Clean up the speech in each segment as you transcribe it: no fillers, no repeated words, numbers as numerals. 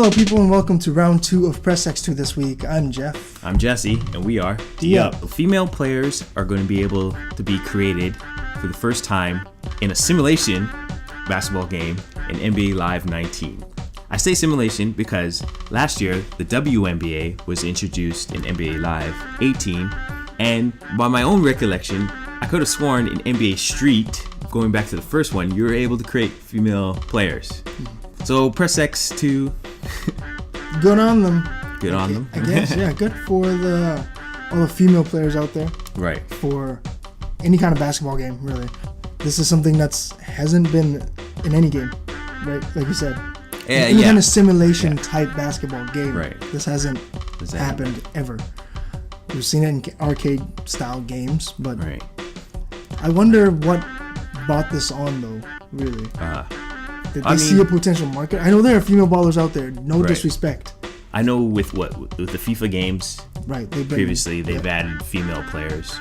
Hello, people, and welcome to round 2 of Press X2 this week. I'm Jeff. I'm Gyasi, and we are D-Up. Female players are going to be able to be created for the first time in a simulation basketball game in NBA Live 19. I say simulation because last year the WNBA was introduced in NBA Live 18, and by my own recollection, I could have sworn in NBA Street, going back to the first one, you were able to create female players. So Press X2. Good on them. Good on them. I guess, yeah, good for all the female players out there. Right. For any kind of basketball game, really. This is something hasn't been in any game, right? Like you said. Yeah, any kind of simulation type basketball game. Right. This hasn't happened ever. We've seen it in arcade style games, but I wonder what brought this on though, really. Did they see a potential market? I know there are female ballers out there. No disrespect. I know with the FIFA games, previously they've added female players.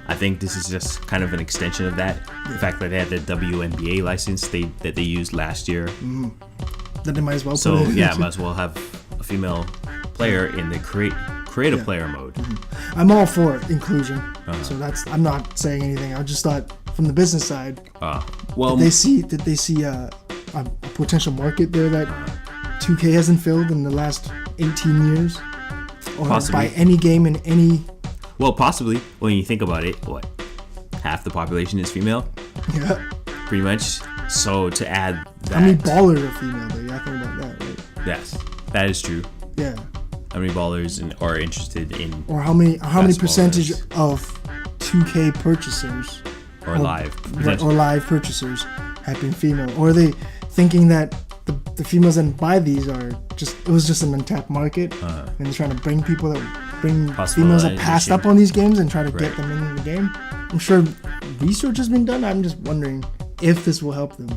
I think this is just kind of an extension of that. The fact that they had the WNBA license that they used last year. Mm-hmm. That they might as well. Might as well have a female player in the create a player mode. Mm-hmm. I'm all for inclusion. So I'm not saying anything. I just thought from the business side. Did they see a potential market there that 2K hasn't filled in the last 18 years? Or possibly. By any game in any... Well, possibly. When you think about it, half the population is female? Yeah. Pretty much. So to add that... How many ballers are female, though? You have to think about that, right? Yes, that is true. Yeah. How many ballers are interested in... Or how many percentage of 2K purchasers... Or live purchasers have been female? Or are they thinking that the females that buy these it was just an untapped market, and they're trying to bring females that passed up on these games and try to get them into the game? I'm sure research has been done. I'm just wondering if this will help them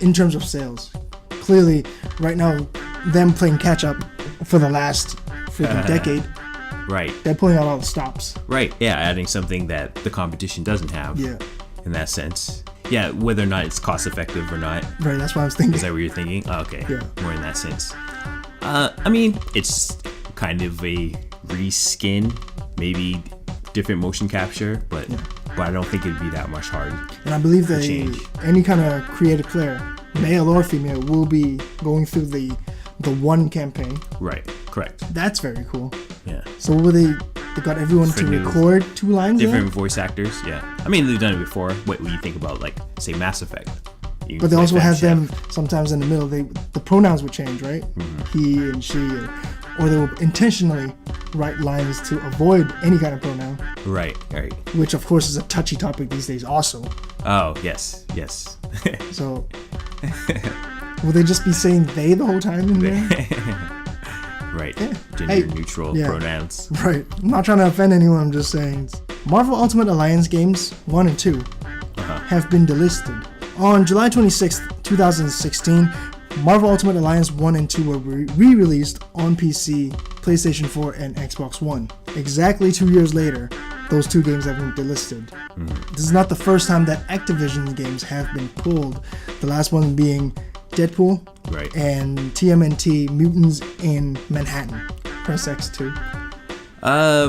in terms of sales. Clearly, right now, them playing catch up for the last freaking decade. Right. They're pulling out all the stops. Right. Yeah, adding something that the competition doesn't have. Yeah. In that sense. Yeah, whether or not it's cost effective or not. Right, that's what I was thinking. Is that what you're thinking? Oh, okay. Yeah. More in that sense. I mean, it's kind of a reskin, maybe different motion capture, but I don't think it'd be that much hard. And I believe that any kind of creative player, male or female, will be going through the one campaign. Right. Correct. That's very cool. Yeah. So will they got everyone to record 2 lines? Different voice actors, yeah. I mean, they've done it before. What you think about, say, Mass Effect? But they also have them sometimes in the middle. The pronouns would change, right? Mm-hmm. He and she, or they will intentionally write lines to avoid any kind of pronoun. Right. Which, of course, is a touchy topic these days, also. Oh, yes. So, will they just be saying they the whole time in there? Right. Yeah. Gender neutral pronouns. Right. I'm not trying to offend anyone. I'm just saying. Marvel Ultimate Alliance games 1 and 2 have been delisted. On July 26th, 2016, Marvel Ultimate Alliance 1 and 2 were re-released on PC, PlayStation 4, and Xbox One. Exactly 2 years later, those 2 games have been delisted. This is not the first time that Activision games have been pulled. The last one being Deadpool and TMNT Mutants in Manhattan. Press X2.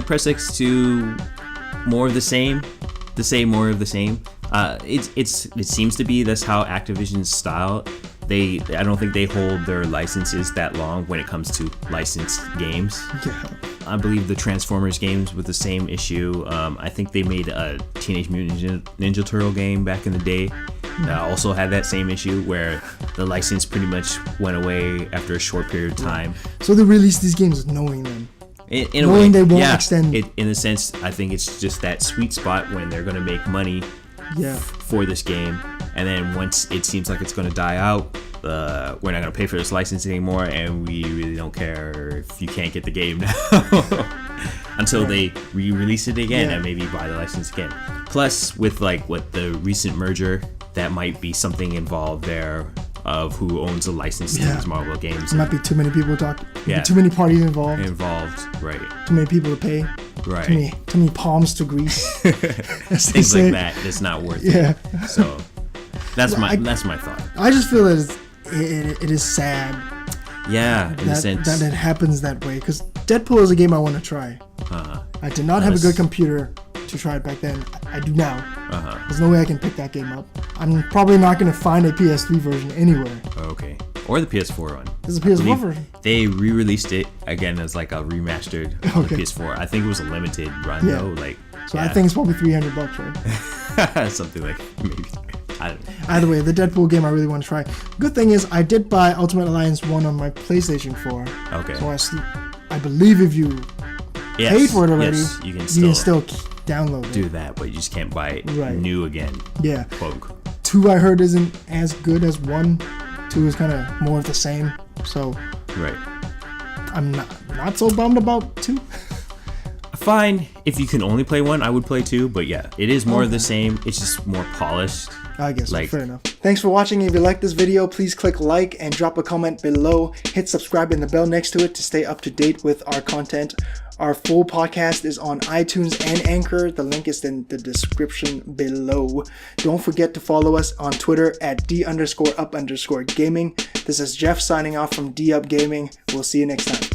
Press X2, more of the same. More of the same. It seems to be that's how Activision's style. I don't think they hold their licenses that long when it comes to licensed games. Yeah. I believe the Transformers games with the same issue. I think they made a Teenage Mutant Ninja Turtle game back in the day. Also had that same issue where the license pretty much went away after a short period of time. So they released these games knowing them. In a knowing way, they won't extend. In a sense, I think it's just that sweet spot when they're going to make money for this game. And then once it seems like it's going to die out, we're not going to pay for this license anymore, and we really don't care if you can't get the game now. Until they re-release it again and maybe buy the license again. Plus, with what the recent merger, that might be something involved there of who owns the license to these Marvel games. There might be too many people talking. Too many parties involved. Right. Too many people to pay. Right. Too many palms to grease. Things like that. It's not worth it. So that's my thought. I just feel that it is sad Yeah, in a sense. That it happens that way. Because Deadpool is a game I want to try. I did not have a good computer to try it back then. I do now. There's no way I can pick that game up. I'm probably not going to find a PS3 version anywhere. Okay. Or the PS4 one. There's a PS4 version. They re-released it again as like a remastered on the PS4. I think it was a limited run though. So I think it's probably $300, right? Something like maybe. I don't know. Either way, the Deadpool game I really want to try. Good thing is I did buy Ultimate Alliance 1 on my PlayStation 4. Okay. So I believe if you paid for it already, you can still download it. Do that, but you just can't buy it new again. Yeah. Quote. 2 I heard isn't as good as 1. 2 is kind of more of the same. So I'm not so bummed about 2. Fine. If you can only play 1, I would play 2. But yeah, it is more of the same. It's just more polished. I guess fair enough. Thanks for watching. If you like this video, please click like and drop a comment below. Hit subscribe and the bell next to it to stay up to date with our content. Our full podcast is on iTunes and Anchor. The link is in the description below. Don't forget to follow us on Twitter at @D_up_gaming. This is Jeff signing off from D Up Gaming. We'll see you next time.